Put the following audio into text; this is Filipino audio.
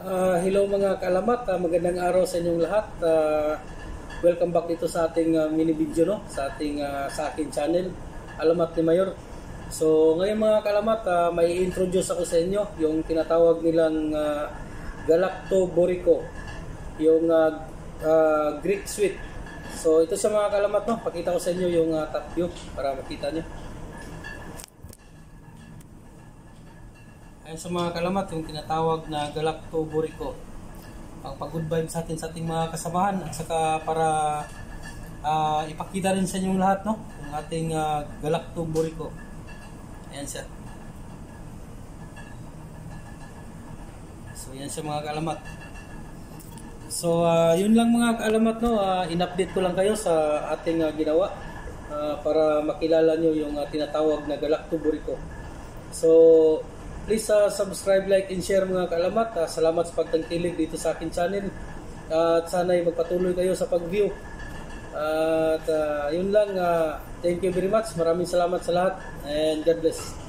Hello mga kaalamat, magandang araw sa inyong lahat. Welcome back dito sa ating mini video, no? Sa aking channel, Alamat ni Mayor. So ngayon mga kaalamat, may introduce ako sa inyo yung tinatawag nilang Galactoborico, yung Greek sweet. So ito sa mga kaalamat, no? Pakita ko sa inyo yung top view para makita nyo. Ayan sa mga kalamat, yung tinatawag na Galactoborico. Ang pag-good vibe sa ating mga kasamahan at saka para ipakita rin sa inyong lahat, no? Yung ating Galactoborico. Ayan siya. So yan siya mga kalamat. So yun lang mga kaalamat, no? In-update ko lang kayo sa ating ginawa para makilala nyo yung tinatawag na Galactoborico. So please subscribe, like, and share mga kaalamat. Salamat sa pagtangkilig dito sa akin channel. At sana'y magpatuloy kayo sa pag-view. At yun lang. Thank you very much. Maraming salamat sa lahat. And God bless.